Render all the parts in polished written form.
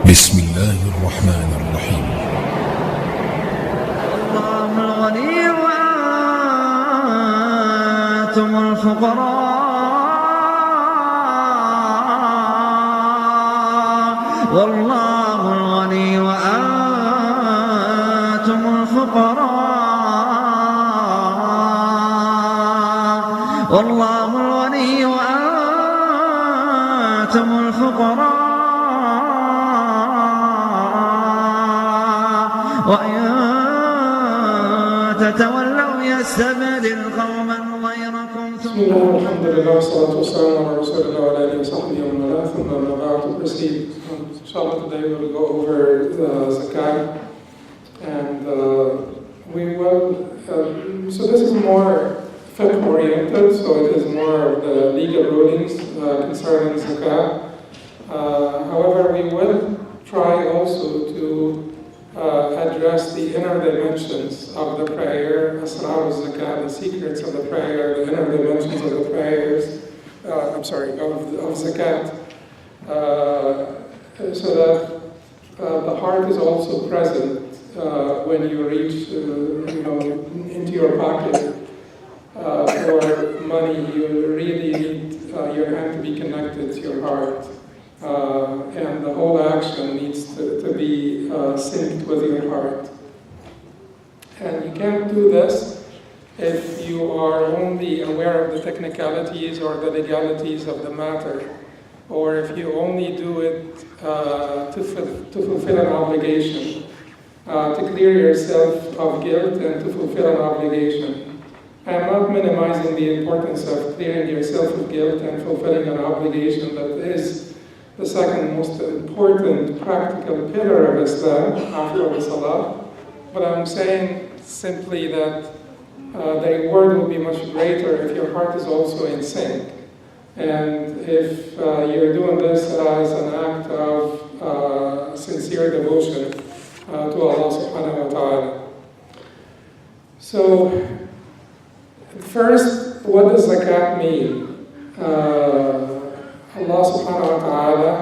بسم الله الرحمن الرحيم. الله الغني وأنتم الفقراء، والله الغني وأنتم الفقراء، والله الغني وأنتم الفقراء، وإن تتولوا يستبدل قوما غيركم. بسم الله والحمد لله والصلاة والسلام على رسول الله وعلى آله وصحبه ومن والاه. ثم أما بعد, to proceed. Inshallah, today we will go over Zakat, and we will. So this is more fiqh oriented, so it is more of the legal rulings concerning Zakat. However, we will try also to address the inner dimensions of the prayer, asrar al-zakat, the secrets of the prayer, the inner dimensions of the prayers, of zakat, so that the heart is also present when you reach, into your pocket for money. You really need your hand to be connected to your heart. And the whole action needs to be synced with your heart. And you can't do this if you are only aware of the technicalities or the legalities of the matter, or if you only do it to fulfill an obligation, to clear yourself of guilt and to fulfill an obligation. I am not minimizing the importance of clearing yourself of guilt and fulfilling an obligation that is the second most important practical pillar of Islam after the Salah. But I'm saying simply that the reward will be much greater if your heart is also in sync. And if you're doing this as an act of sincere devotion to Allah subhanahu wa ta'ala. So, first, what does Zakat mean? Allah subhanahu wa ta'ala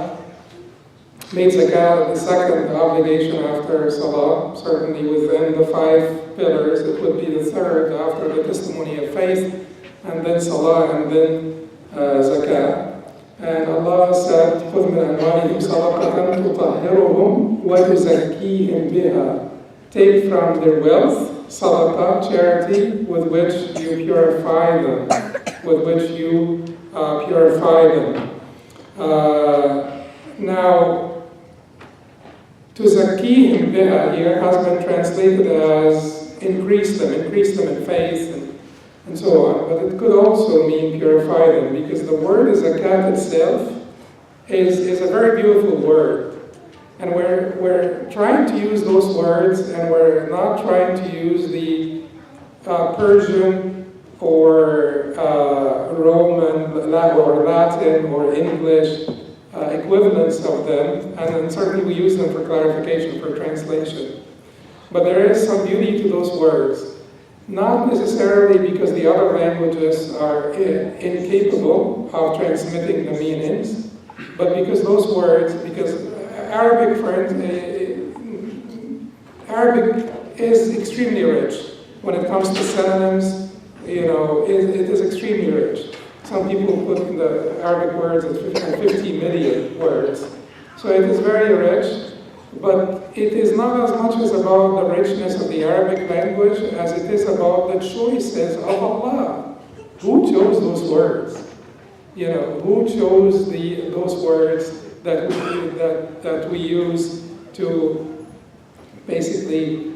made zakat the second obligation after salah, certainly within the 5 pillars. It would be the third after the testimony of faith, and then salah, and then zakat. And Allah said, خُذْ مِنْ أَمْوَالِهِمْ صَدَقَةً تُطَهِّرُهُمْ وَتُزَكِّيهِمْ بِهَا. Take from their wealth, sadaqah, charity, with which you purify them, Now, to zakihim biha here has been translated as increase them in faith and so on. But it could also mean purify them, because the word zakat itself is a very beautiful word. And we're trying to use those words, and we're not trying to use the Persian or Roman or Latin or English equivalents of them, and then certainly we use them for clarification, for translation. But there is some beauty to those words, not necessarily because the other languages are incapable of transmitting the meanings, but because those words, because Arabic is extremely rich. When it comes to synonyms, it is extremely rich. Some people put in the Arabic words at 50 million words. So it is very rich, but it is not as much as about the richness of the Arabic language as it is about the choices of Allah. Who chose those words? Who chose those words that we use to basically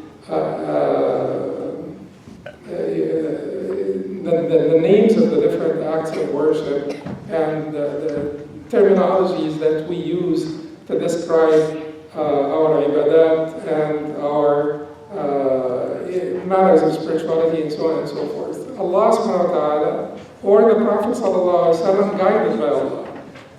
the names of the different acts of worship and the terminologies that we use to describe our ibadat and our matters of spirituality and so on and so forth. Allah subhanahu wa ta'ala or the Prophet sallallahu alaihi wasallam guided by Allah.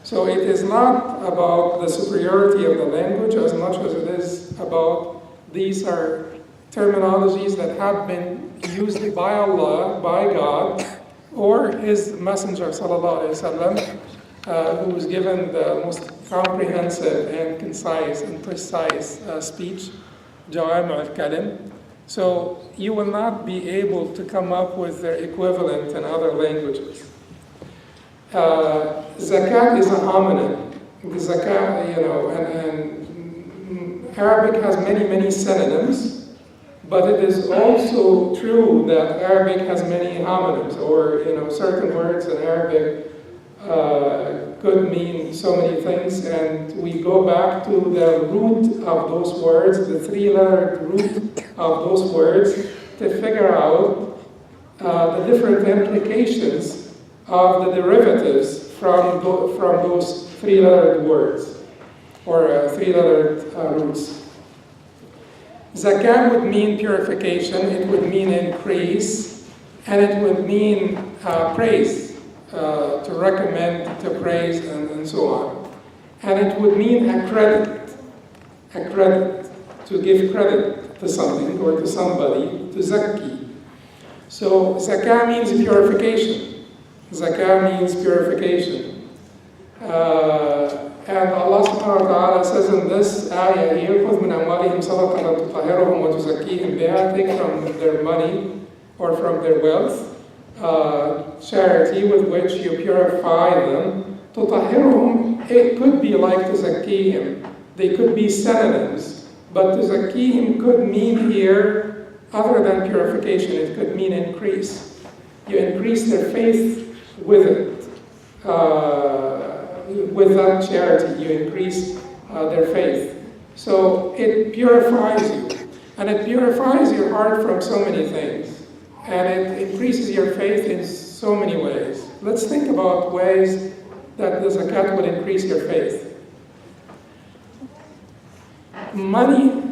So it is not about the superiority of the language as much as it is about these are terminologies that have been used by Allah, by God, or His Messenger sallallahu alaihi wasallam who was given the most comprehensive and concise and precise speech, Jawami al-Kalim. So you will not be able to come up with their equivalent in other languages. Zakat is a homonym. The zakat, and Arabic has many synonyms, but it is also true that Arabic has many homonyms, or certain words in Arabic could mean so many things, and we go back to the root of those words, the three-lettered root of those words, to figure out the different implications of the derivatives from those three-lettered words, or three-lettered roots. Zakat would mean purification, it would mean increase, and it would mean praise. To recommend, to praise, and so on. And it would mean a credit, to give credit to something or to somebody, to zakki. So zakah means purification. Zakah means purification. And Allah subhanahu wa ta'ala says in this ayah here, خُذْ مِنْ أَمْوَالِهِمْ صَدَقَةً تُطَهِّرُهُمْ وَتُزَكِّيهِمْ بِهَا. Take from their money or from their wealth charity with which you purify them. تُطَهِّرُهُمْ, it could be like تُزَكِّيهِمْ. They could be synonyms, but تُزَكِّيهِمْ could mean here, other than purification, it could mean increase. You increase their faith with it. With that charity, you increase their faith. So it purifies you, and it purifies your heart from so many things. And it increases your faith in so many ways. Let's think about ways that the zakat would increase your faith. Money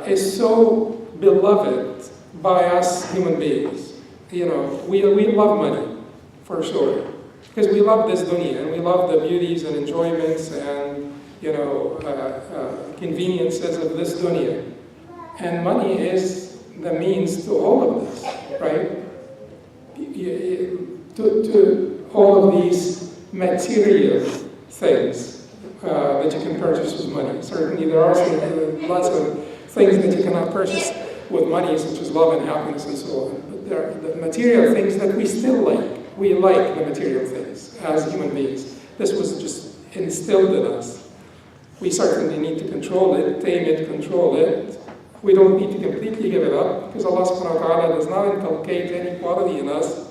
is so beloved by us human beings. We love money, for sure. Because we love this dunya, and we love the beauties and enjoyments and, conveniences of this dunya. And money is the means to all of this, right? To all of these material things that you can purchase with money. Certainly there are lots of things that you cannot purchase with money, such as love and happiness and so on. But there are the material things that we still like. We like the material things as human beings. This was just instilled in us. We certainly need to control it, tame it, control it. We don't need to completely give it up, because Allah subhanahu wa ta'ala does not inculcate any quality in us,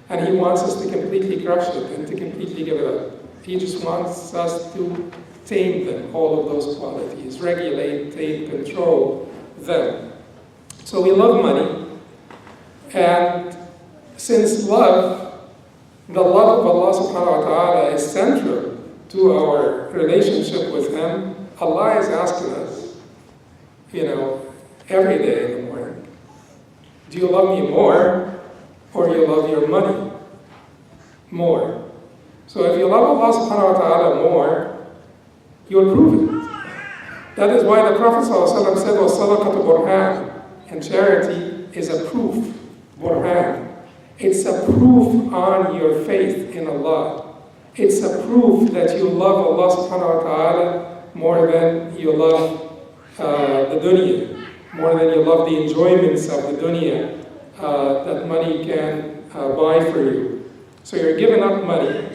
and He wants us to completely crush it and to completely give it up. He just wants us to tame them, all of those qualities, regulate, tame, control them. So we love money, and since the love of Allah subhanahu wa ta'ala is central to our relationship with Him, Allah is asking us, every day in the morning, do you love me more, or you love your money more? So if you love Allah subhanahu wa ta'ala more, you'll prove it. That is why the Prophet ﷺ said, وَالصَّدَقَةُ بُرْهَانٌ, and charity is a proof, burhan. It's a proof on your faith in Allah. It's a proof that you love Allah subhanahu wa ta'ala more than you love the dunya, more than you love the enjoyments of the dunya that money can buy for you. So you're giving up money,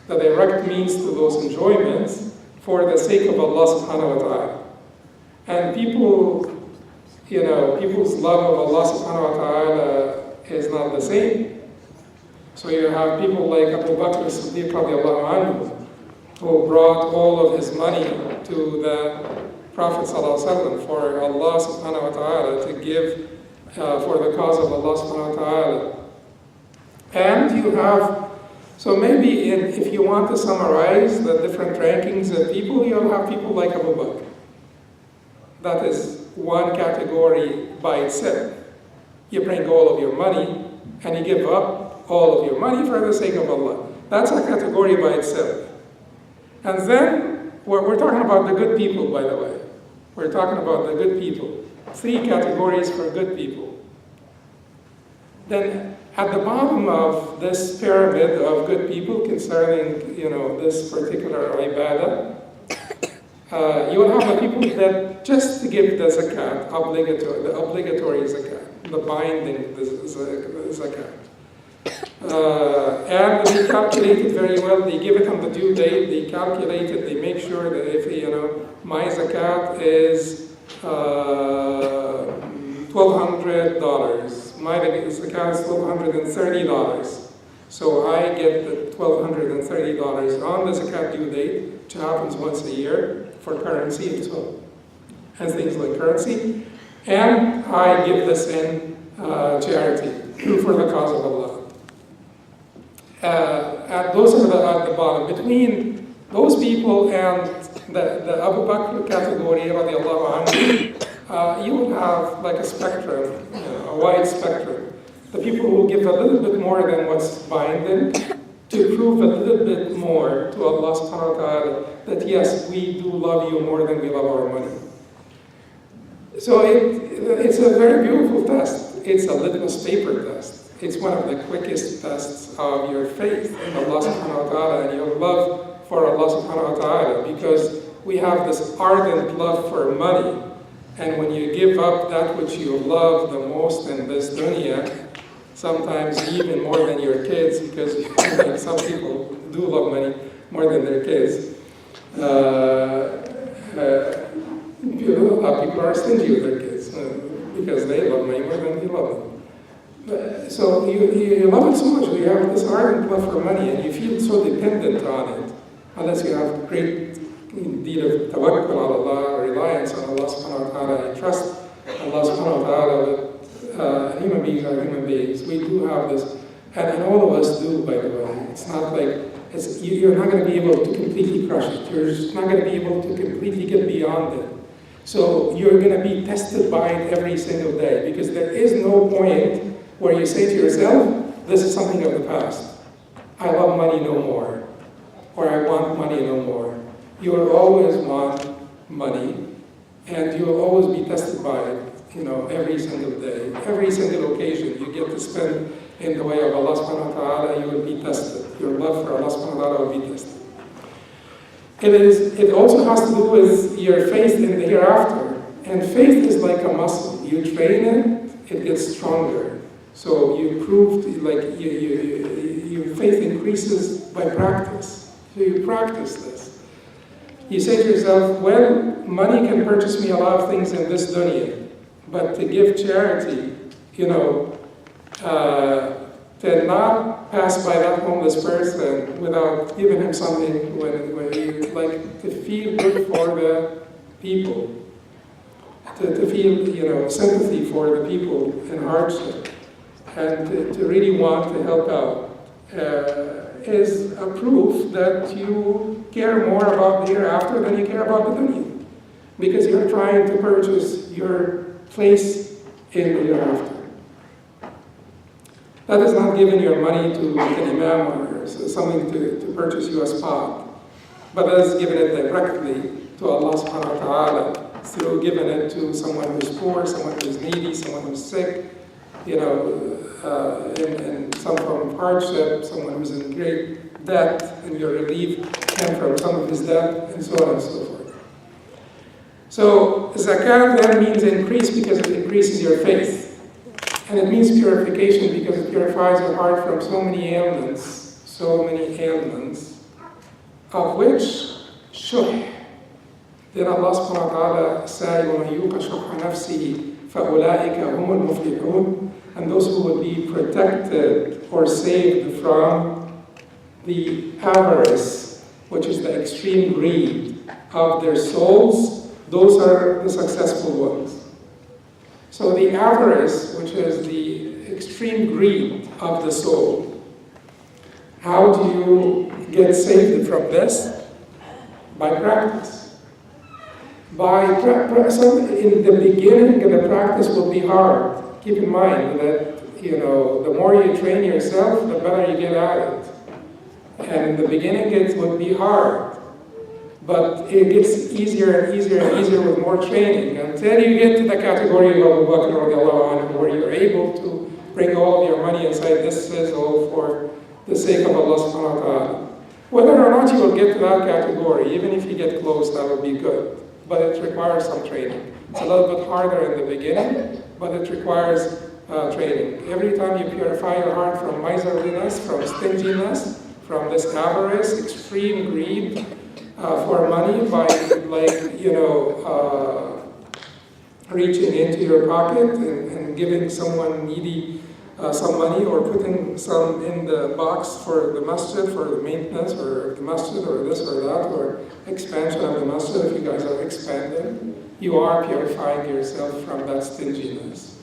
the direct means to those enjoyments, for the sake of Allah subhanahu wa ta'ala. And people's love of Allah subhanahu wa ta'ala is not the same. So you have people like Abu Bakr as-Siddiq radiallahu anhu, who brought all of his money to the Prophet ﷺ for Allah subhanahu wa ta'ala to give for the cause of Allah subhanahu wa ta'ala. And you have, so maybe if you want to summarize the different rankings of people, you'll have people like Abu Bakr. That is one category by itself. You bring all of your money and you give up all of your money for the sake of Allah. That's a category by itself. And then, we're talking about the good people, by the way. We're talking about the good people. 3 categories for good people. Then at the bottom of this pyramid of good people concerning, this particular ibadah, you will have the people that just give the zakat, the obligatory zakat, the binding the zakat. And they calculate it very well. They give it on the due date. They calculate it. They make sure that if my zakat is $1,200, my zakat is $1,230. So I get the $1,230 on the zakat due date, which happens once a year for currency as well, and things like currency. And I give this in charity for the cause of Allah. Those are at the bottom. Between those people and the Abu Bakr category, radiallahu anhu, you will have like a spectrum, a wide spectrum. The people who give a little bit more than what's binding to prove a little bit more to Allah subhanahu wa ta'ala that yes, we do love you more than we love our money. So it's a very beautiful test. It's a litmus paper test. It's one of the quickest tests of your faith in Allah subhanahu wa ta'ala and your love for Allah subhanahu wa ta'ala, because we have this ardent love for money. And when you give up that which you love the most in this dunya, sometimes even more than your kids, because some people do love money more than their kids. People are stingy with their kids because they love money more than you love them. So you love it so much, you have this ardent love for money, and you feel so dependent on it, unless you have great deal of tawakkul ala Allah, reliance on Allah subhanahu wa ta'ala, and trust Allah subhanahu wa ta'ala. But human beings are human beings. We do have this, and all of us do, by the way. It's not like, you're not going to be able to completely crush it. You're just not going to be able to completely get beyond it. So you're going to be tested by it every single day, because there is no point where you say to yourself, this is something of the past. I love money no more, or I want money no more. You will always want money, and you will always be tested by it, every single day. Every single occasion you get to spend in the way of Allah subhanahu wa ta'ala, you will be tested. Your love for Allah subhanahu wa ta'ala will be tested. It also has to do with your faith in the hereafter. And faith is like a muscle. You train it, it gets stronger. So you prove, your faith increases by practice. So you practice this. You say to yourself, well, money can purchase me a lot of things in this dunya, but to give charity, to not pass by that homeless person without giving him something when you like to feel good for the people, to feel, sympathy for the people in hardship, and to really want to help out, is a proof that you care more about the hereafter than you care about the dunya, because you're trying to purchase your place in the hereafter. That is not giving your money to an imam or something to purchase you a spot, but that is giving it directly to Allah subhanahu wa ta'ala, through giving it to someone who's poor, someone who's needy, someone who's sick, in some form of hardship, someone who's in great debt, and you relieve him from some of his debt, and so on and so forth. So zakat then means increase because it increases your faith. And it means purification because it purifies your heart from so many ailments, of which shuh. Then Allah subhanahu wa ta'ala said, وَمَنْ يُوقَ شُحَّ نَفْسِهِ فَأُولَٰئِكَ هُمُ الْمُفْلِحُونَ. And those who will be protected or saved from the avarice, which is the extreme greed of their souls, those are the successful ones. So the avarice, which is the extreme greed of the soul, how do you get saved from this? By practice. So in the beginning, the practice will be hard. Keep in mind that, the more you train yourself, the better you get at it. And in the beginning, it would be hard. But it gets easier and easier and easier with more training until you get to the category of Abu Bakr radiallahu anhu, where you're able to bring all of your money and say, this is all for the sake of Allah subhanahu wa ta'ala. Whether or not you will get to that category, even if you get close, that will be good. But it requires some training. It's a little bit harder in the beginning, but it requires training. Every time you purify your heart from miserliness, from stinginess, from this avarice, extreme greed for money by, reaching into your pocket and giving someone needy some money, or putting some in the box for the masjid, for the maintenance, or the masjid, or this or that, or expansion of the masjid, if you guys are expanding, you are purifying yourself from that stinginess.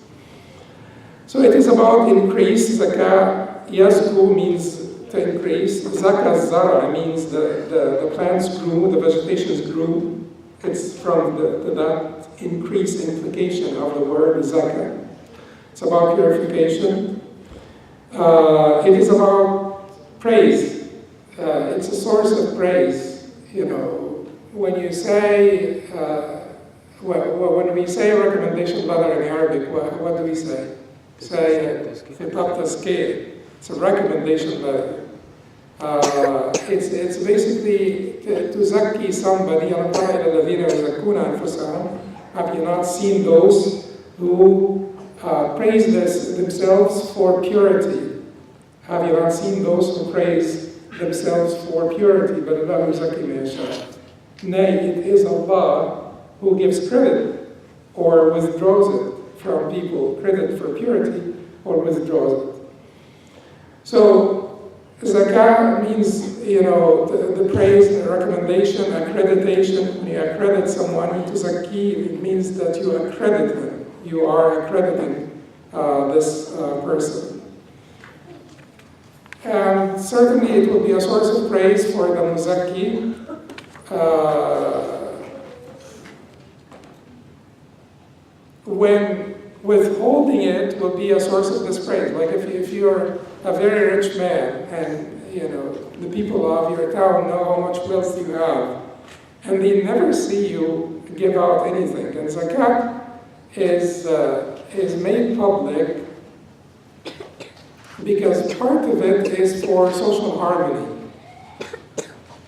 So it is about increase. Zakah, yazku means to increase. Zakah zara means the plants grew, the vegetations grew. It's from that increase implication of the word zakah. It's about purification. It is about praise. It's a source of praise. When you say, when we say a recommendation letter in Arabic, what do we say? Say, it's a recommendation letter. It's basically to zakki somebody. Have you not seen those who praise themselves for purity? Have you not seen those who praise themselves for purity? But Allah yuzakki man yasha. Nay, it is Allah who gives credit or withdraws it from people, credit for purity, or withdraws it. So, zakah means, the praise, the recommendation, accreditation. When you accredit someone to zakki, it means that you accredit him. You are accrediting this person. And certainly it will be a source of praise for the muzakki. When withholding it will be a source of dispraise. Like if you're a very rich man and the people of your town know how much wealth you have, and they never see you give out anything. And zakat is made public because part of it is for social harmony.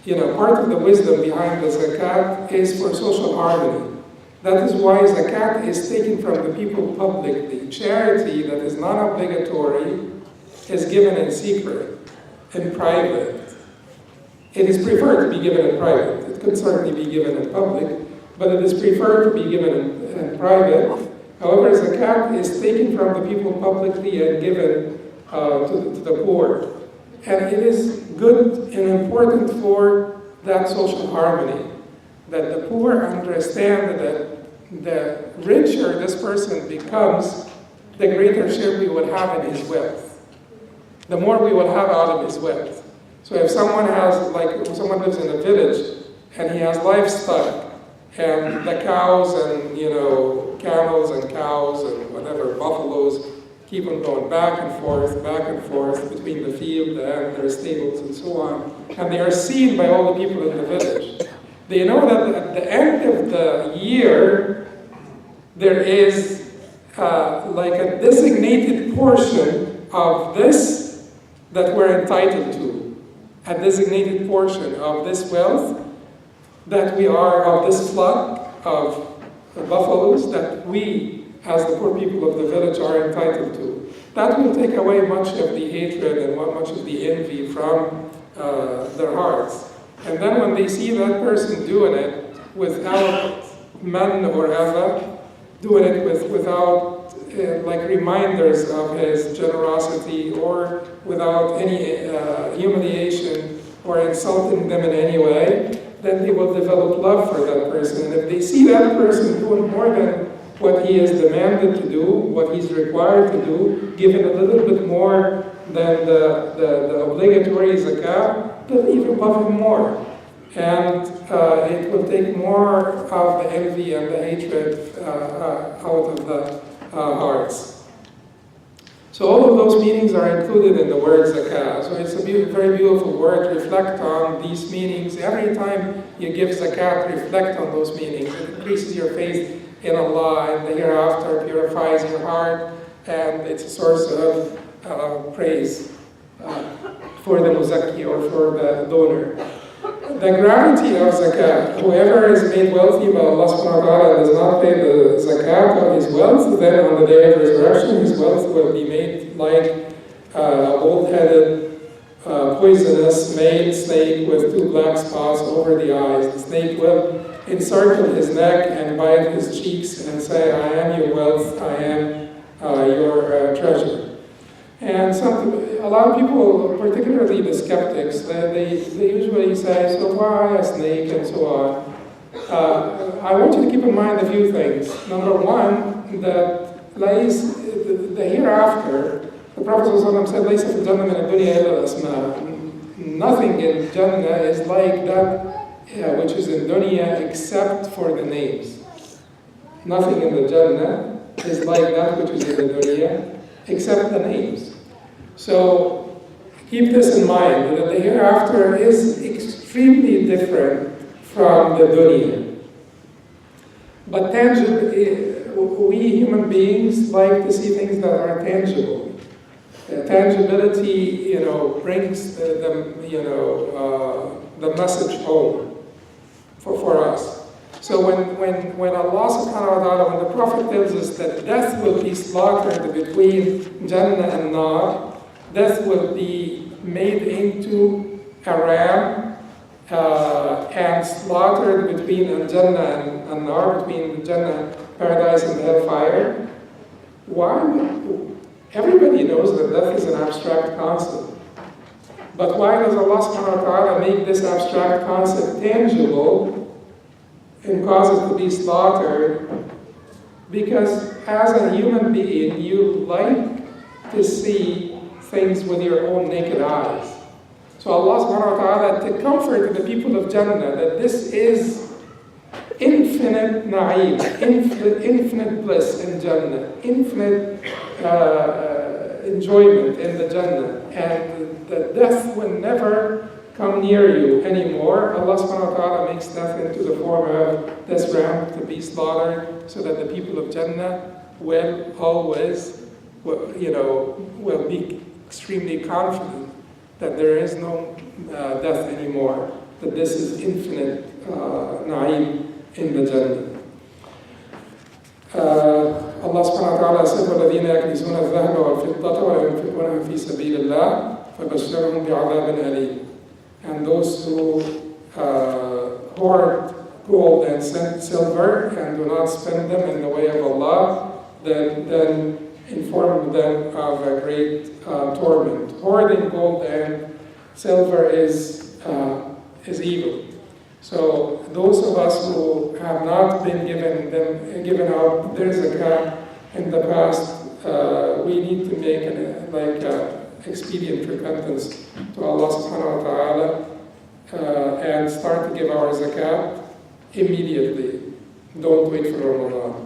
Part of the wisdom behind the zakat is for social harmony. That is why zakat is taken from the people publicly. Charity that is non-obligatory is given in secret, in private. It is preferred to be given in private. It could certainly be given in public, but it is preferred to be given in private. However, zakat is taken from the people publicly and given to the poor. And it is good and important for that social harmony, that the poor understand that the richer this person becomes, the greater share we will have in his wealth. The more we will have out of his wealth. So if someone lives in a village and he has livestock, and the cows and, camels and cows and whatever, buffaloes, keep on going back and forth between the field and their stables and so on. And they are seen by all the people in the village. They know that at the end of the year, there is a designated portion of this that we're entitled to. A designated portion of this wealth that we are, of this flock of buffaloes that we, as the poor people of the village, are entitled to. That will take away much of the hatred and much of the envy from their hearts. And then when they see that person doing it without man or other, doing it without reminders of his generosity, or without any humiliation or insulting them in any way, then they will develop love for that person. And if they see that person doing more than what he is demanded to do, what he's required to do, given a little bit more than the obligatory zakah, they'll even love him more. And it will take more of the envy and the hatred out of the hearts. So all of those meanings are included in the word zakah. So it's a very beautiful word. Reflect on these meanings. Every time you give zakat, reflect on those meanings. It increases your faith in Allah, and the hereafter purifies your heart, and it's a source of praise for the muzakki or for the donor. The gravity of zakat, whoever is made wealthy by Allah subhanahu wa ta'ala does not pay the zakat of his wealth, then on the day of resurrection his wealth will be made like a gold-headed, poisonous male snake with 2 black spots over the eyes. The snake will encircle his neck and bite his cheeks and say, I am your wealth, I am your treasure. And a lot of people, particularly the skeptics, they usually say, so why a snake and so on. I want you to keep in mind a few things. Number one, that the hereafter, the Prophet ﷺ said, لَيْسَ فِي الْجَنَّةِ مِنَ الدُّنْيَا إِلَّا الْأَسْمَاءُ. Nothing in Jannah is like that which is in dunya except for the names. Nothing in the Jannah is like that which is in the dunya except the names. So keep this in mind, that the hereafter is extremely different from the dunya. But we human beings like to see things that are tangible. Tangibility, brings the message home for us. So when Allah subhanahu wa ta'ala, when the Prophet tells us that death will be slaughtered between Jannah and Nar, death will be made into a ram and slaughtered between Jannah and Nar, between Jannah, paradise, and hellfire. Why? Everybody knows that death is an abstract concept. But why does Allah subhanahu wa ta'ala make this abstract concept tangible and cause it to be slaughtered? Because as a human being, you like to see things with your own naked eyes. So Allah subhanahu wa ta'ala, to comfort the people of Jannah that this is infinite na'im, infinite bliss in Jannah, infinite enjoyment in the Jannah, and that death will never come near you anymore. Allah subhanahu wa ta'ala makes death into the form of this ram to be slaughtered, so that the people of Jannah will always, will be extremely confident that there is no death anymore, that this is infinite na'im in the Jannah. Allah subhanahu wa ta'ala said, وَالَّذِينَ يَكْنِزُونَ الذَّهَبَ وَالْفِضَّةَ وَلَا يُنْفِقُونَهَا فِي سَبِيلِ اللَّهِ فَبَشِّرْهُم بِعَذَابٍ أَلِيمٍ. And those who hoard gold and silver and do not spend them in the way of Allah, then inform them of a great torment. Hoarding gold and silver is evil. So those of us who have not been given out their zakat in the past, we need to make expedient repentance to Allah subhanahu wa ta'ala and start to give our zakat immediately. Don't wait for Ramadan.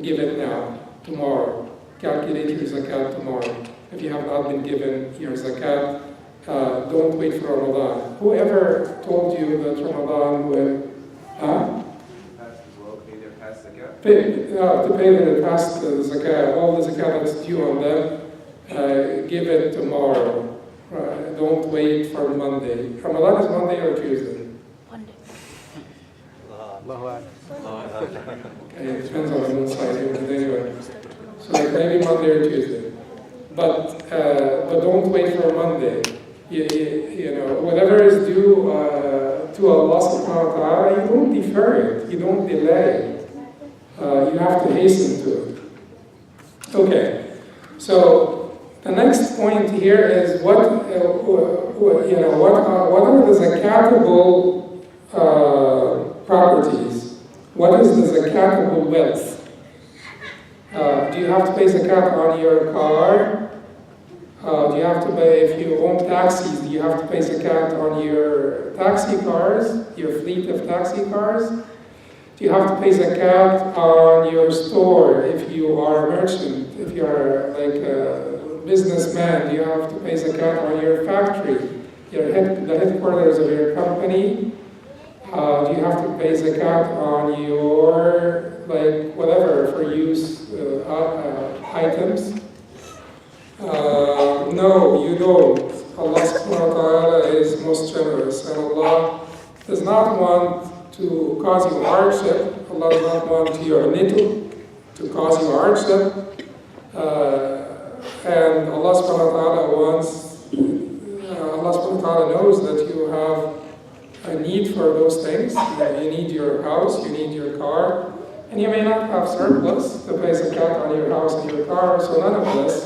Give it now, tomorrow. Calculate your zakat tomorrow. If you have not been given your zakat, don't wait for Ramadan. Whoever told you that Ramadan will... to pay the past zakat, all the zakat that's due on them, give it tomorrow. Don't wait for Monday. Ramadan is Monday or Tuesday? Monday. Okay, it depends on the moon side. Anyway, so maybe Monday or Tuesday. But don't wait for Monday. Whatever is due to Allah subhanahu wa ta'ala, you don't defer it, you don't delay. You have to hasten to it. Okay, so the next point here is what are the zakatable properties? What is the zakatable wealth? Do you have to pay zakat on your car? Do you have to pay, if you own taxis, do you have to pay zakat on your taxi cars, your fleet of taxi cars? Do you have to pay zakat on your store if you are a merchant? If you are like a businessman, do you have to pay zakat on your factory, the headquarters of your company? Do you have to pay zakat on your, whatever, for use, items? No, you don't. Allah subhanahu wa ta'ala is most generous, and Allah does not want to cause you hardship. Allah does not want your nittu to cause you hardship. And Allah subhanahu wa ta'ala Allah subhanahu wa ta'ala knows that you have a need for those things. You need your house, you need your car, and you may not have surplus to pay zakat on your house and your car, so none of this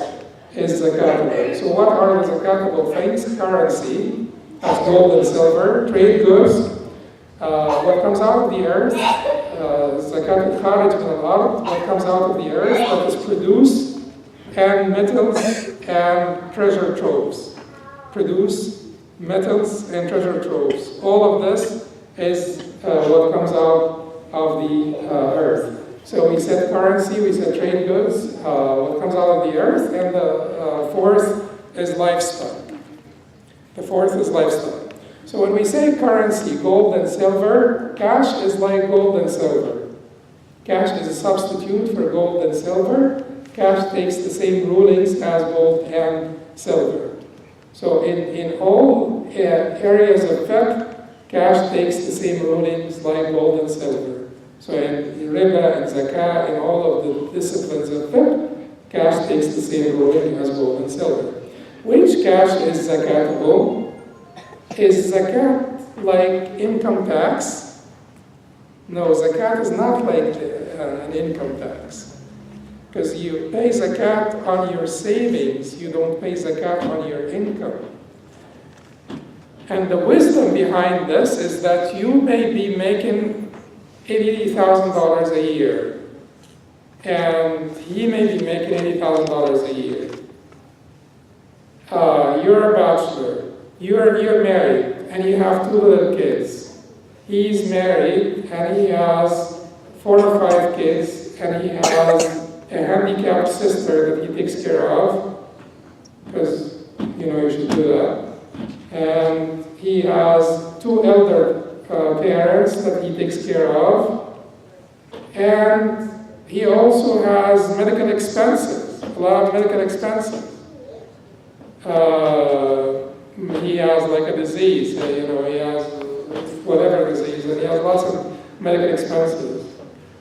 is zakatable. So what are the zakatable things? Currency, that's gold and silver, trade goods, what comes out of the earth, zakat al-kharij min al-ard, what comes out of the earth, what is produced, and metals and treasure troves. Produce metals and treasure troves. All of this is what comes out of the earth. So we said currency, we said trade goods, what comes out of the earth, and the fourth is livestock. The fourth is livestock. So when we say currency, gold and silver, cash is like gold and silver. Cash is a substitute for gold and silver. Cash takes the same rulings as gold and silver. So in all areas of fiqh, cash takes the same rulings like gold and silver. So in riba and zakat and all of the disciplines of fiqh, cash takes the same ruling as gold and silver. Which cash is zakatable? Is zakat like income tax? No, zakat is not like an income tax. Because you pay zakat on your savings, you don't pay zakat on your income. And the wisdom behind this is that you may be making $80,000 a year, and he may be making $80,000 a year. You're a bachelor, you're married, and you have 2 little kids. He's married, and he has 4 or 5 kids, and he has a handicapped sister that he takes care of, because, you should do that. And he has 2 elder parents that he takes care of. And he also has medical expenses, a lot of medical expenses. He has like a disease, he has whatever disease, and he has lots of medical expenses.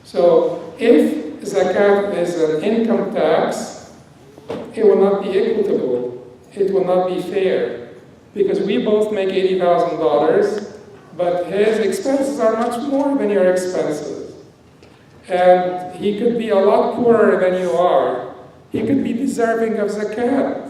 So if zakat is an income tax, it will not be equitable. It will not be fair. Because we both make $80,000, but his expenses are much more than your expenses. And he could be a lot poorer than you are. He could be deserving of zakat.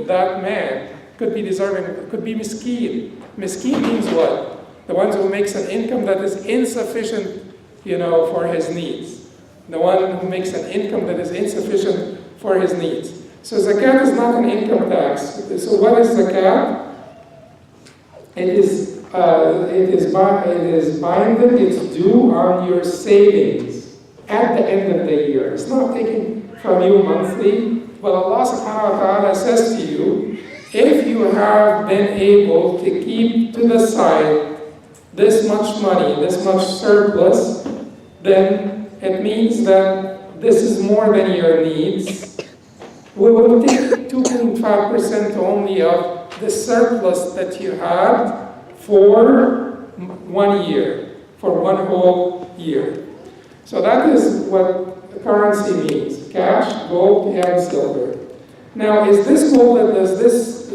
That man, could be miskeen. Miskeen means what? The ones who makes an income that is insufficient for his needs. The one who makes an income that is insufficient for his needs. So zakat is not an income tax. So what is zakat? It is binding, it's due on your savings at the end of the year. It's not taken from you monthly, but Allah subhanahu wa ta'ala says to you, if you have been able to keep to the side this much money, this much surplus, then it means that this is more than your needs. We will take 2.5% only of the surplus that you had for 1 year, for 1 whole year. So that is what currency means, cash, gold, and silver. Now, does this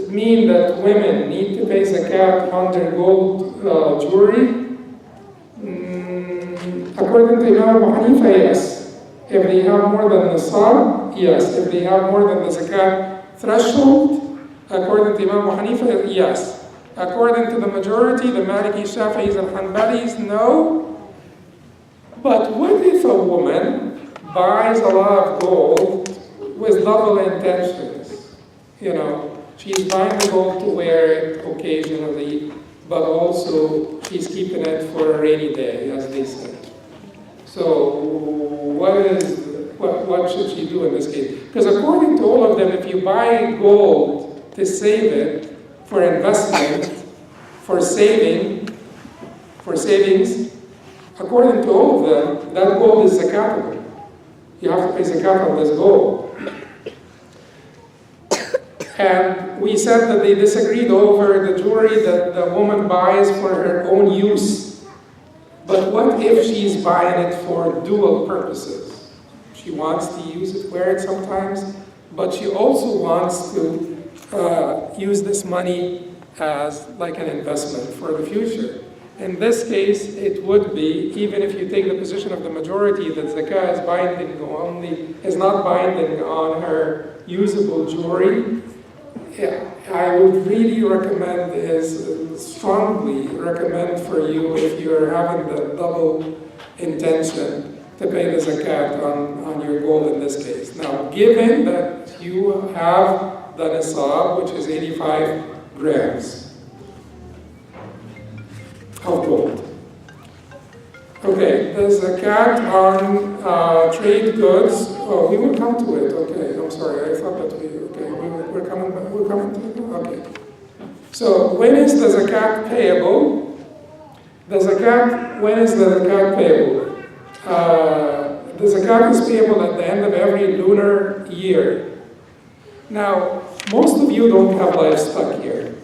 mean that women need to pay zakat on their gold jewelry? According to Imam Abu Hanifa, yes. If they have more than the nisab, yes. If they have more than the zakat threshold, according to Imam Abu Hanifa, yes. According to the majority, the Maliki, Shafi'is, and Hanbalis, no. But what if a woman buys a lot of gold with double intentions? She's buying the gold to wear it occasionally, but also she's keeping it for a rainy day, as they say. So what should she do in this case? Because according to all of them, if you buy gold to save it for investment, for savings, according to all of them, that gold is zakatable. you have to pay zakat on this gold. And we said that they disagreed over the jewelry that the woman buys for her own use. But what if she's buying it for dual purposes? She wants to use it, wear it sometimes, but she also wants to use this money as like an investment for the future. In this case, it would be, even if you take the position of the majority that zakah is not binding on her usable jewelry, I would really strongly recommend for you, if you're having the double intention, to pay the zakat on your gold in this case. Now, given that you have the nisab, which is 85 grams of gold. Okay, the zakat on trade goods. Oh, we will come to it. Okay, I'm sorry. I thought that we're coming to it. Okay. So when is the zakat payable? When is the zakat payable? The zakat is payable at the end of every lunar year. Now, most of you don't have livestock here.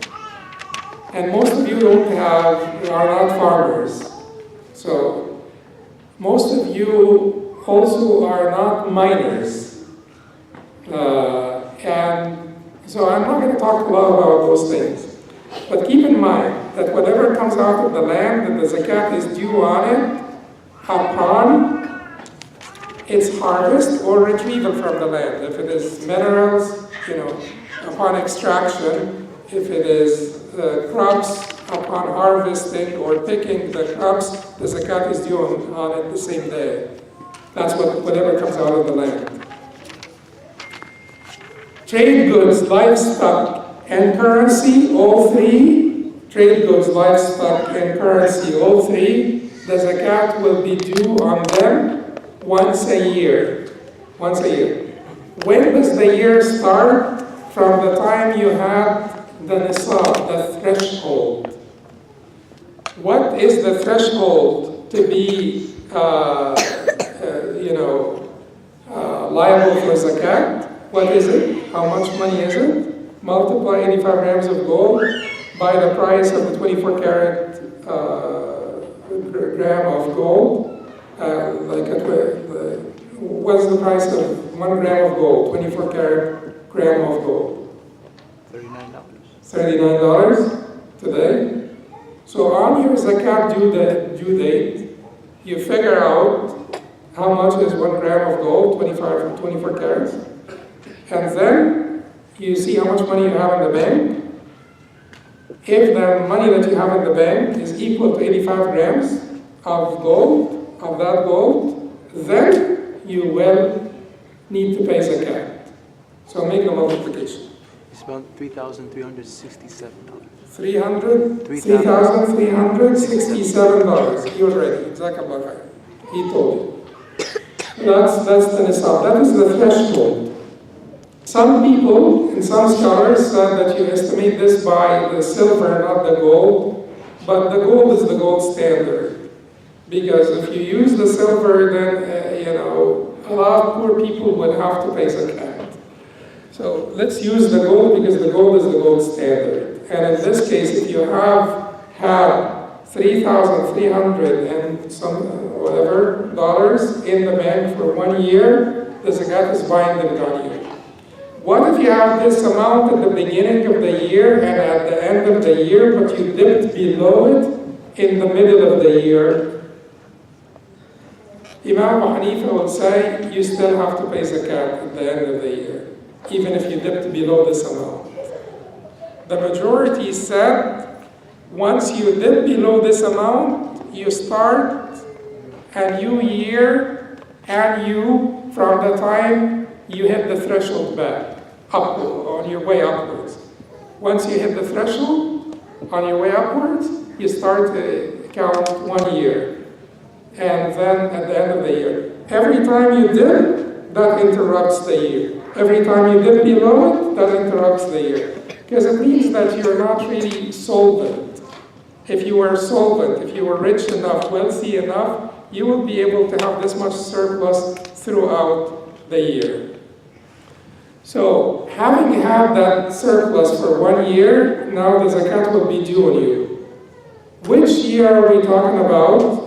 And most of you are not farmers. So, most of you also are not miners. And so I'm not going to talk a lot about those things. But keep in mind that whatever comes out of the land, that the zakat is due on it upon its harvest or retrieval from the land. If it is minerals, upon extraction. If it is crops, upon harvesting or picking the crops, the zakat is due on it the same day. That's whatever comes out of the land. Trade goods, livestock, and currency, all three. Trade goods, livestock, and currency, all three. The zakat will be due on them once a year. Once a year. When does the year start? From the time you have the nisab, the threshold. What is the threshold to be, liable for zakat? What is it? How much money is it? Multiply 85 grams of gold by the price of the 24 karat gram of gold. What's the price of 1 gram of gold? 24 karat gram of gold? $39. $39 today. So on your zakat due date, you figure out how much is 1 gram of gold, 24 carats, and then you see how much money you have in the bank. If the money that you have in the bank is equal to 85 grams of gold, of that gold, then you will need to pay zakat. So make a multiplication. It's about $3,367. $3,367. You're ready. Jazakallah. He told you. That's the nisab. That is the threshold. Some people, and some scholars, said that you estimate this by the silver, not the gold. But the gold is the gold standard. Because if you use the silver, then, a lot of poor people would have to pay zakat. So let's use the gold because the gold is the gold standard. And in this case, if you have had 3,300 and some dollars in the bank for 1 year, the zakat is binding on you. What if you have this amount at the beginning of the year and at the end of the year, but you dipped below it in the middle of the year? Imam Abu Hanifa will say you still have to pay zakat at the end of the year, even if you dipped below this amount. The majority said once you dip below this amount, you start a new year and you, from the time you hit the threshold back, on your way upwards. Once you hit the threshold, on your way upwards, you start to count 1 year. And then at the end of the year. Every time you dip, that interrupts the year. Every time you dip below it, that interrupts the year. Because it means that you're not really solvent. If you were solvent, if you were rich enough, wealthy enough, you will be able to have this much surplus throughout the year. So having had that surplus for 1 year, now the zakat will be due on you. Which year are we talking about?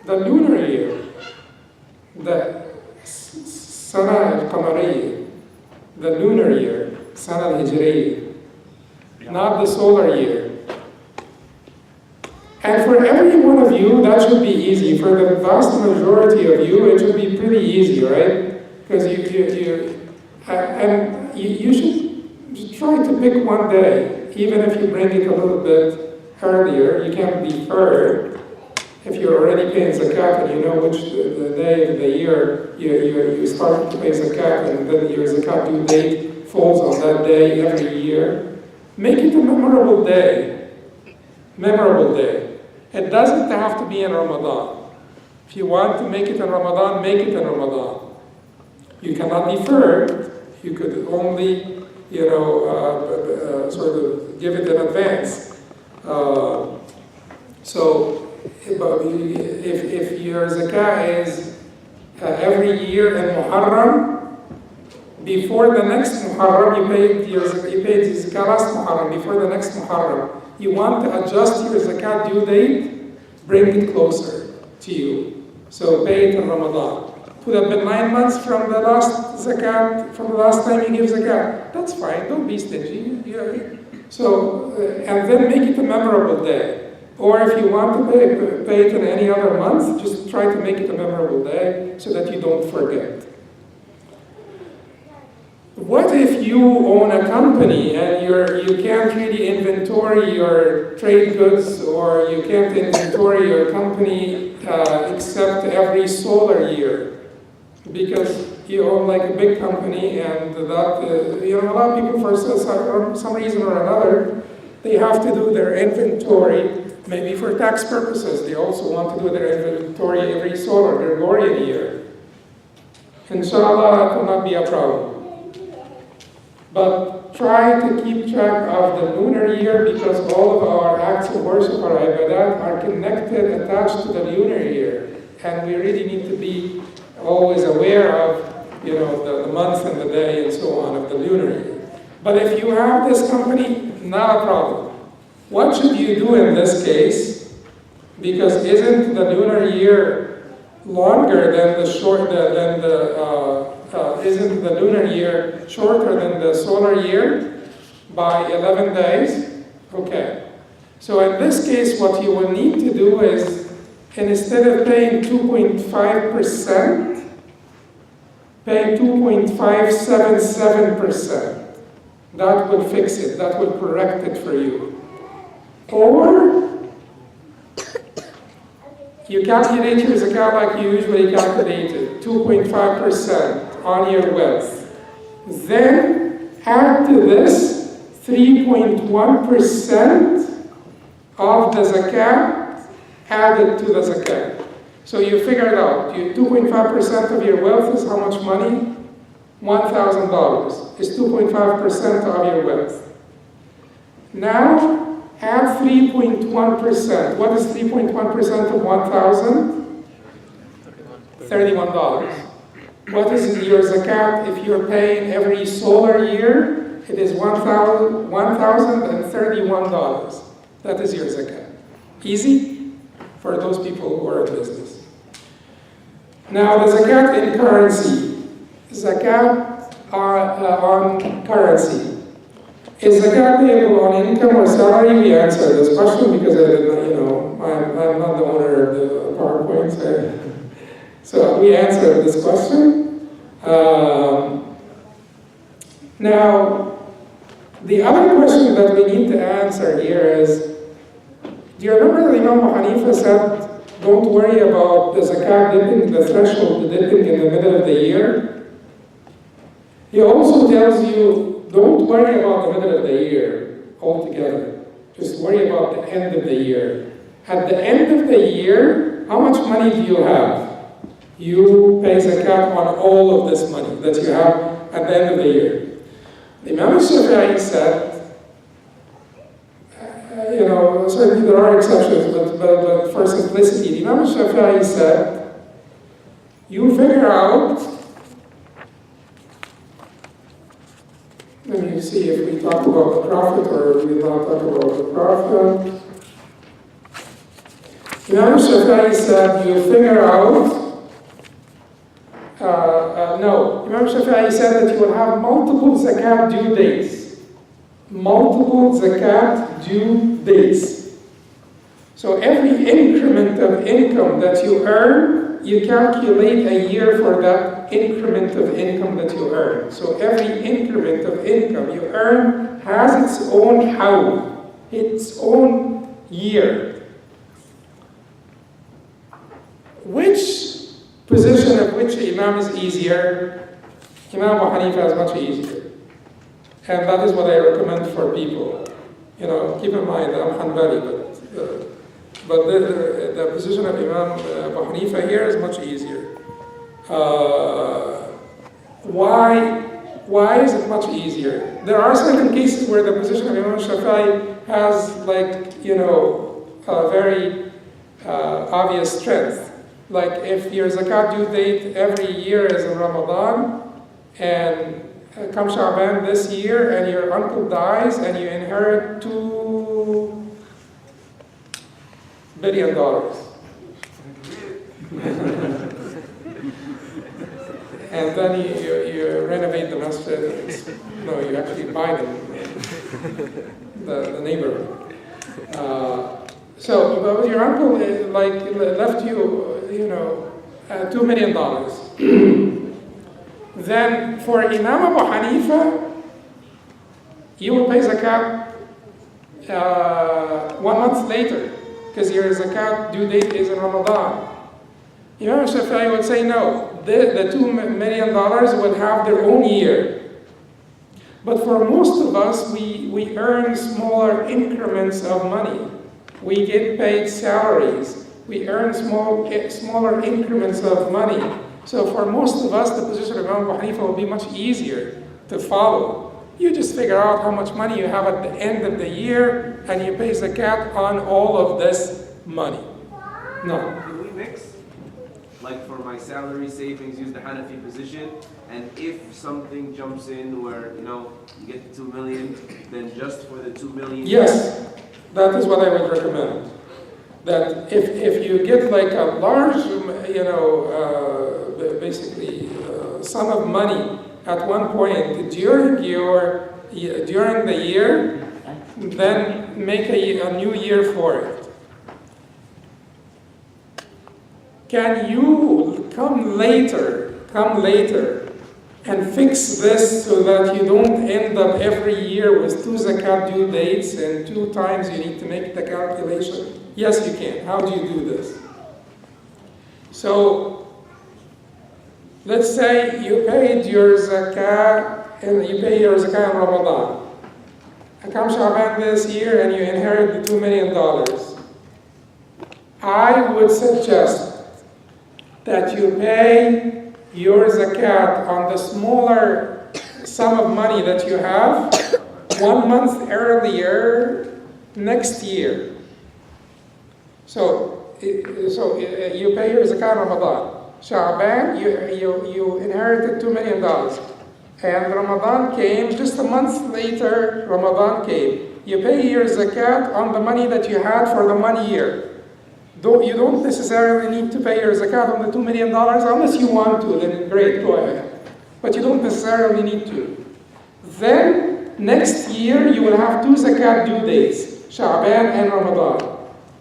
The lunar year, the Sana al-Qamariyya, the lunar year, Sana al-Hijriyya, not the solar year. And for every one of you, that should be easy. For the vast majority of you, it should be pretty easy, right? Because you should try to pick one day, even if you bring it a little bit earlier. You can defer. If you're already paying zakat and you know which the day of the year you start to pay zakat, and then your zakat due date falls on that day every year, make it a memorable day. Memorable day. It doesn't have to be in Ramadan. If you want to make it in Ramadan, make it in Ramadan. You cannot defer. You could only, sort of give it in advance. So if your zakah is every year in Muharram, before the next Muharram, you paid zakah last Muharram, before the next Muharram, you want to adjust your zakat due date, bring it closer to you. So pay it in Ramadan. Could have been 9 months from the last zakat, from the last time you give zakat. That's fine, don't be stingy. So, and then make it a memorable day. Or if you want to pay it in any other month, just try to make it a memorable day so that you don't forget. What if you own a company and you can't really inventory your trade goods, or you can't inventory your company except every solar year? Because you own like a big company, and that, a lot of people for some reason or another, they have to do their inventory, maybe for tax purposes. They also want to do their inventory every solar Gregorian year. Inshallah, it will not be a problem. But try to keep track of the lunar year, because all of our acts of worship, our ibadat, are connected, attached to the lunar year. And we really need to be always aware of, the month and the day and so on of the lunar year. But if you have this company, not a problem. What should you do in this case? Because isn't the lunar year longer than isn't the lunar year shorter than the solar year by 11 days? Okay. So in this case, what you will need to do is, instead of paying 2.5%, pay 2.577%. That will fix it. That will correct it for you. Or you calculate your zakat like you usually calculate it, 2.5% on your wealth. Then add to this 3.1% of the zakat added to the zakat. So you figure it out. 2.5% of your wealth is how much money? $1,000 is 2.5% of your wealth. Now add 3.1%. What is 3.1% of 1,000? $31. What is your zakat if you're paying every solar year? It is $1,031. That is your zakat. Easy for those people who are in business. Now the zakat in currency. Zakat on currency. Is zakat payable on income or salary? We answered this question because I did not, I'm not the owner of the PowerPoint. So we answered this question. Now, the other question that we need to answer here is, do you remember that Imam Hanifa said, don't worry about the zakat dipping, the threshold dipping in the middle of the year? He also tells you, don't worry about the middle of the year altogether. Just worry about the end of the year. At the end of the year, how much money do you have? You pay zakat on all of this money that you have at the end of the year. Imam Shafi'i said, certainly there are exceptions, but for simplicity, Imam Shafi'i said, you figure out, let me see if we talk about the Prophet or we not talk about the Prophet. Imam Shafi'i said, you figure out, no, Imam Shafi'i said that you will have multiple zakat due dates. Multiple zakat due dates. So every increment of income that you earn, you calculate a year for that increment of income that you earn. So every increment of income you earn has its own hawl, its own year. Which position of which Imam is easier? Imam Abu Hanifa is much easier. And that is what I recommend for people. Keep in mind, I'm Hanbali, but the position of Imam Abu Hanifa here is much easier. Why is it much easier? There are certain cases where the position of Imam Shafi'i has a very obvious strength. Like if your zakat due date every year is in Ramadan, and come Sha'ban this year, and your uncle dies, and you inherit $2 billion. And then you renovate the masjid. No, you actually buy the neighborhood. So, but your uncle left you, $2 million. Then for Imam Abu Hanifa, you will pay zakat 1 month later, because your zakat due date is in Ramadan. Imam Shafi'i would say no, the $2 million would have their own year. But for most of us, we earn smaller increments of money. We get paid salaries. We earn smaller increments of money. So for most of us, the position of Imam Abu Hanifa will be much easier to follow. You just figure out how much money you have at the end of the year, and you pay zakat on all of this money. No. Can we mix? Like for my salary savings, use the Hanafi position, and if something jumps in where, you get the 2 million, then just for the 2 million? Yes, that is what I would recommend. That if you get like a large, sum of money at one point during the year, then make a new year for it. Can you come later and fix this so that you don't end up every year with 2 zakat due dates and 2 times you need to make the calculation? Yes, you can. How do you do this? So, let's say you paid your zakat and you pay your zakat in Ramadan. Come Sha'ban this year and you inherit the $2 million. I would suggest that you pay your zakat on the smaller sum of money that you have 1 month earlier next year. So you pay your zakat in Ramadan. Sha'ban, you inherited $2 million. And Ramadan came, just a month later, Ramadan came. You pay your zakat on the money that you had for the 1 year. You don't necessarily need to pay your zakat on the $2 million unless you want to, then great, go ahead. But you don't necessarily need to. Then, next year, you will have 2 zakat due dates, Sha'ban and Ramadan.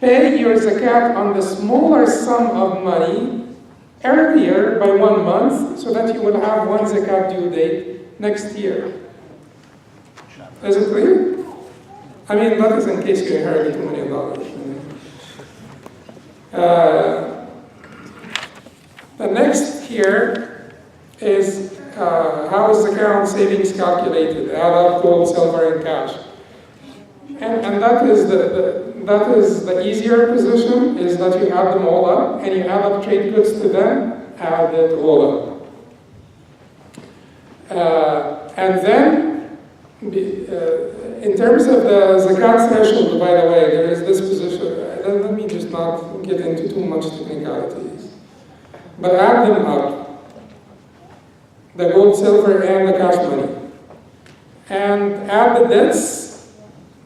Pay your zakat on the smaller sum of money earlier by 1 month so that you will have 1 zakat due date next year. Is it clear? I mean, that is in case you inherit $2 million. The next here is how is zakat savings calculated? Add up gold, silver, and cash. And that is the easier position, is that you add them all up, and you add up trade goods to them, add it all up. And then In terms of the zakat threshold, by the way, there is this position. Let me just not get into too much technicalities. But add them up, the gold, silver, and the cash money. And add the debts,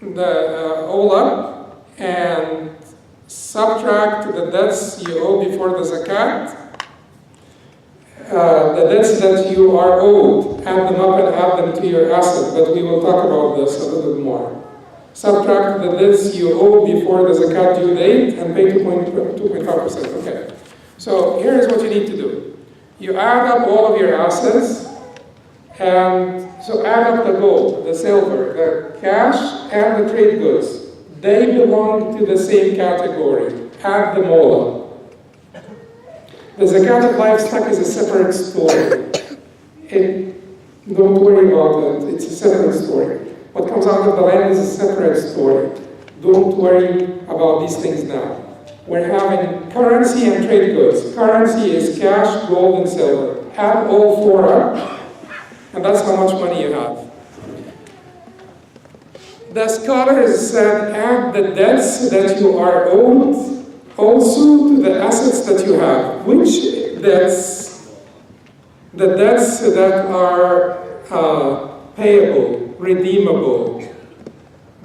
all up, and subtract the debts you owe before the zakat. The debts that you are owed, add them up and add them to your asset, but we will talk about this a little bit more. Subtract the debts you owe before the zakat due date and pay 2.5%. Okay. So here is what you need to do. You add up all of your assets, and so add up the gold, the silver, the cash, and the trade goods. They belong to the same category. Add them all up. The zakat of livestock is a separate story. Don't worry about it. It's a separate story. What comes out of the land is a separate story. Don't worry about these things now. We're having currency and trade goods. Currency is cash, gold, and silver. Add all four up, and that's how much money you have. The scholars said add the debts that you are owed also to the assets that you have. Which debts? The debts that are payable, redeemable.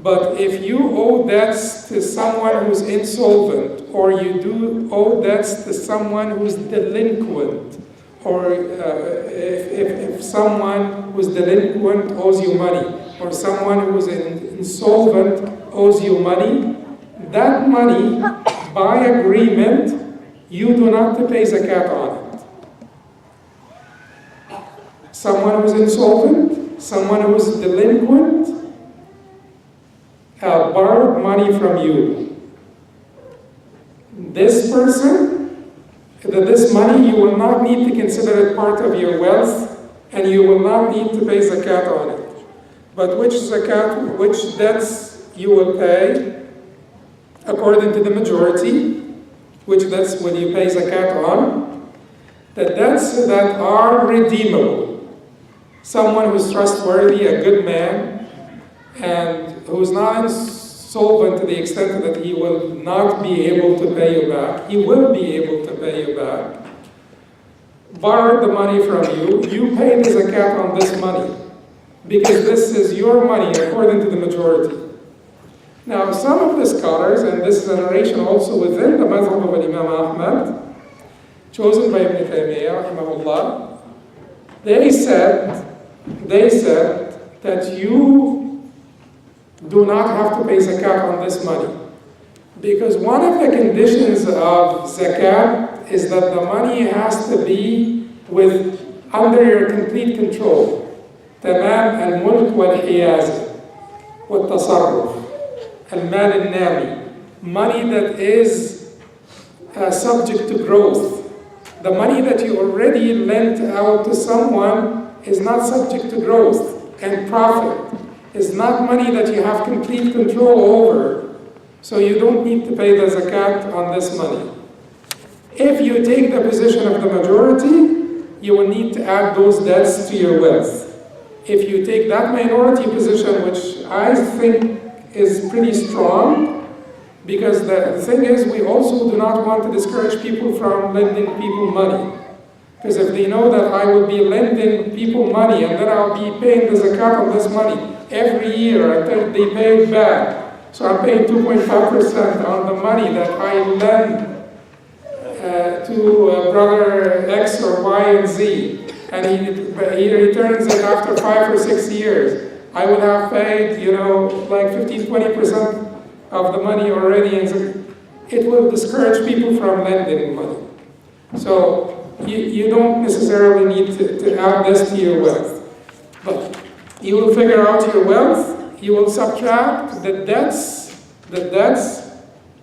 But if you owe debts to someone who's insolvent, or you do owe debts to someone who's delinquent, or if someone who's delinquent owes you money, or someone who's insolvent owes you money, that money, by agreement, you do not have to pay zakat on it. Someone who's insolvent, someone who's delinquent, borrowed money from you. This person, this money, you will not need to consider it part of your wealth, and you will not need to pay zakat on it. But which zakat, which debts you will pay, according to the majority, which debts will you pay zakat on? The debts that are redeemable. Someone who's trustworthy, a good man, and who's not insolvent to the extent that he will not be able to pay you back. He will be able to pay you back. Borrowed the money from you, you pay the zakat on this money, because this is your money according to the majority. Now, some of the scholars, and this is a narration also within the madhab of Imam Ahmad, chosen by Ibn Taymiyyah, rahimahullah, they said that you do not have to pay zakat on this money. Because one of the conditions of zakat is that the money has to be under your complete control. تمام الملك والحيازة والتصرف المال النامي, money that is subject to growth. The money that you already lent out to someone is not subject to growth, and profit is not money that you have complete control over, so you don't need to pay the zakat on this money. If you take the position of the majority, you will need to add those debts to your wealth. If you take that minority position, which I think is pretty strong, because the thing is, we also do not want to discourage people from lending people money. Because if they know that I will be lending people money and then I'll be paying the zakat on this money every year until they pay it back, so I'm paying 2.5% on the money that I lend to brother X or Y and Z, and he returns it after 5 or 6 years. I would have paid, like 15-20% of the money already, and it will discourage people from lending money. So you don't necessarily need to add this to your wealth. But you will figure out your wealth, you will subtract the debts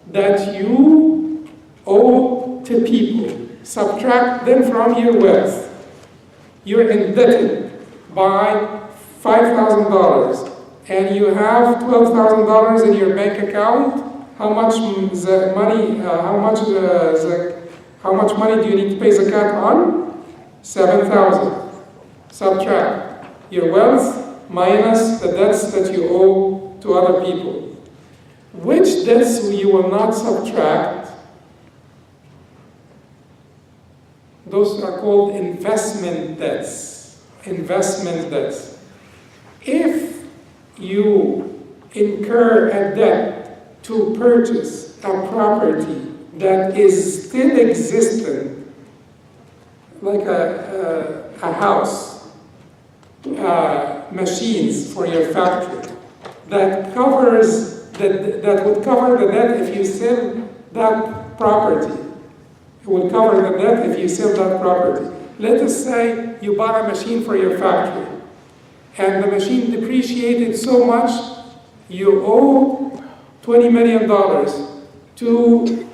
that you owe to people. Subtract them from your wealth. You're indebted by $5,000 and you have $12,000 in your bank account. How much money do you need to pay zakat on? $7,000. Subtract your wealth minus the debts that you owe to other people. Which debts you will not subtract? Those are called investment debts. Investment debts. If you incur a debt to purchase a property that is still existent, like a house, machines for your factory, that would cover the debt if you sell that property. It will cover the debt if you sell that property. Let us say you bought a machine for your factory, and the machine depreciated so much, you owe $20 million to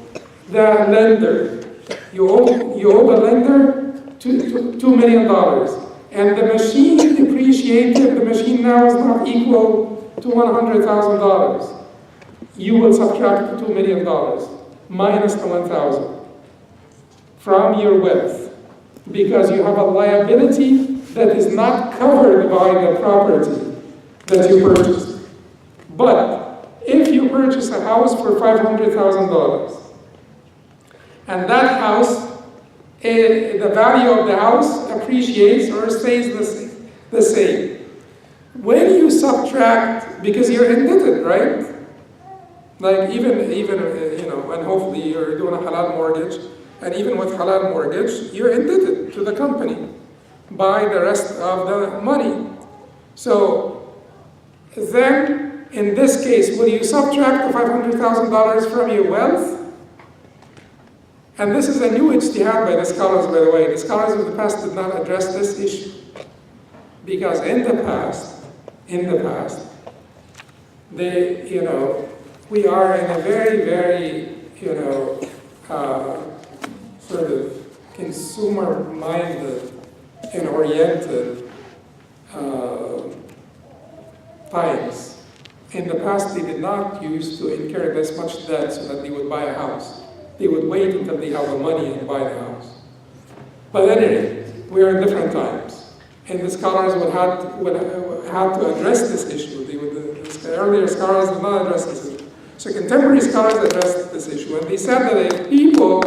the lender. You owe the lender $2 million. And the machine depreciated, the machine now is not equal to $100,000. You will subtract $2 million minus the $1,000 from your wealth, because you have a liability that is not covered by the property that you purchased. But if you purchase a house for $500,000, and that house, the value of the house appreciates or stays the same. When you subtract, because you're indebted, right? Like even and hopefully you're doing a halal mortgage, and even with halal mortgage, you're indebted to the company by the rest of the money. So then, in this case, will you subtract the $500,000 from your wealth? And this is a new ijtihad by the scholars, by the way. The scholars of the past did not address this issue. Because in the past, we are in a very, very, sort of consumer-minded and oriented times. In the past, they did not used to incur this much debt so that they would buy a house. They would wait until they have the money and buy the house. But anyway, we are in different times. And the scholars would have to address this issue. The earlier scholars did not address this issue. So contemporary scholars addressed this issue. And they said that if people,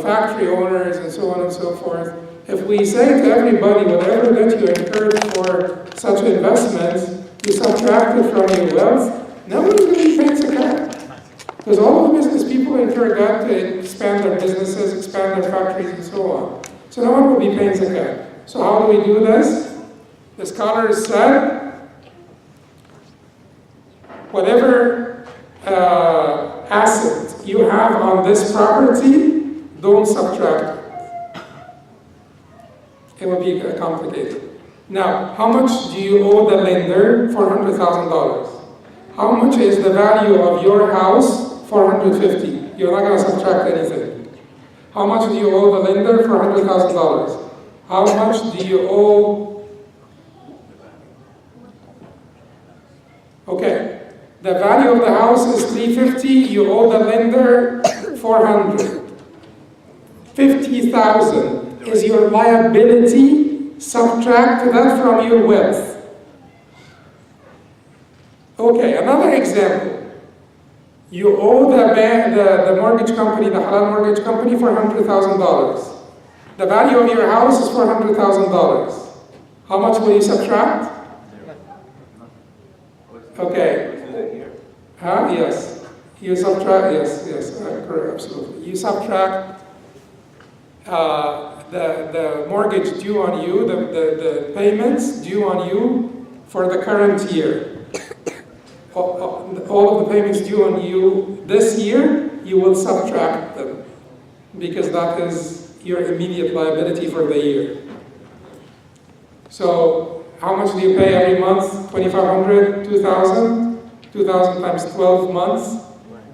factory owners and so on and so forth, if we say to everybody, whatever that you incurred for such investments, you subtract it from your wealth, nobody really pays Zakat. Because all the business people incur debt to expand their businesses, expand their factories, and so on. So no one will be paying Zakat. So how do we do this? The scholars said, whatever asset you have on this property, don't subtract it. It will be complicated. Now, how much do you owe the lender? $400,000. How much is the value of your house? $450,000. You're not going to subtract anything. How much do you owe the lender? $400,000. How much do you owe? Okay. The value of the house is $350,000. You owe the lender $400,000. $50,000 is your liability. Subtract that from your wealth. Okay, another example. You owe the mortgage company, the halal mortgage company, $400,000. The value of your house is $400,000. How much will you subtract? Okay. Yes. You subtract, yes, correct, absolutely. You subtract the mortgage due on you, the payments due on you for the current year. All of the payments due on you this year, you will subtract them, because that is your immediate liability for the year. So how much do you pay every month? $2,500, $2,000? 2,000 times 12 months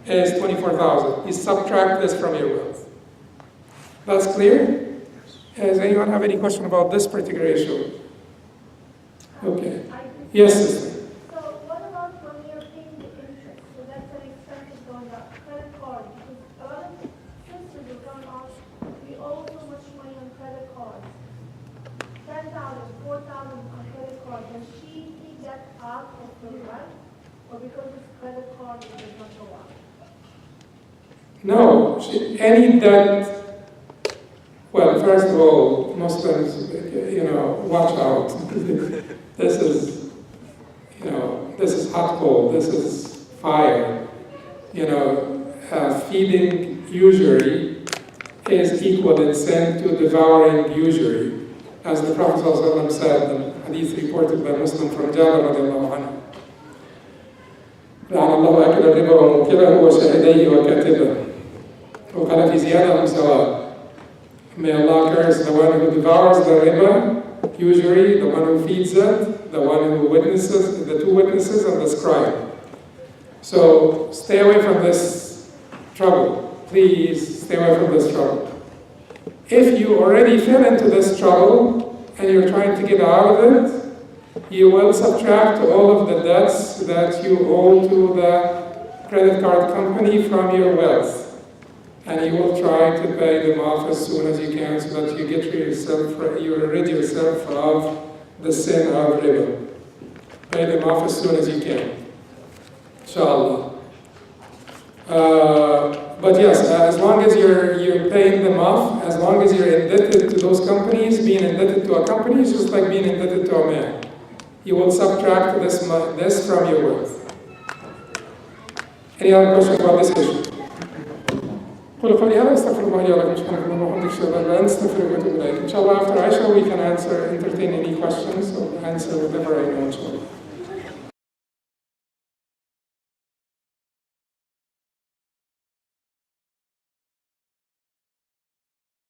is 24,000. You subtract this from your wealth. That's clear? Does anyone have any question about this particular issue? Okay. Yes, sister. So what about when you're paying the interest? So that's an expense going up. Credit card, because a lot of sisters are going off, we owe so much money on credit cards. 10,000, 4,000 on credit cards, and she because it's credit card, it does not go up? No, any debt. Well, first of all, Muslims, watch out. This is hot coal. This is fire. Feeding usury is equal in sin to devouring usury, as the Prophet ﷺ said in hadith reported by Muslim from Jabir radiallahu anhu. لعن الله أكل الربا وموكله وشاهديه وكاتبه وقال في زيادة سواء. May Allah curse the one who devours the riba, usury, the one who feeds it, the one who witnesses, the two witnesses, and the scribe. So stay away from this trouble. Please stay away from this trouble. If you already fell into this trouble and you're trying to get out of it, you will subtract all of the debts that you owe to the credit card company from your wealth. And you will try to pay them off as soon as you can so that you rid yourself of the sin of riba. Pay them off as soon as you can. Inshallah. But yes, as long as you're paying them off, as long as you're indebted to those companies, being indebted to a company is just like being indebted to a man. You will subtract this from your wealth. Any other questions about this issue? قولوا قولي هذا استغفر الله لي ولكم سبحانك اللهم وبحمدك اشهد ان لا اله الا انت استغفرك واتوب اليك. Inshallah, after Aisha we can entertain any questions or answer whatever I know, inshallah.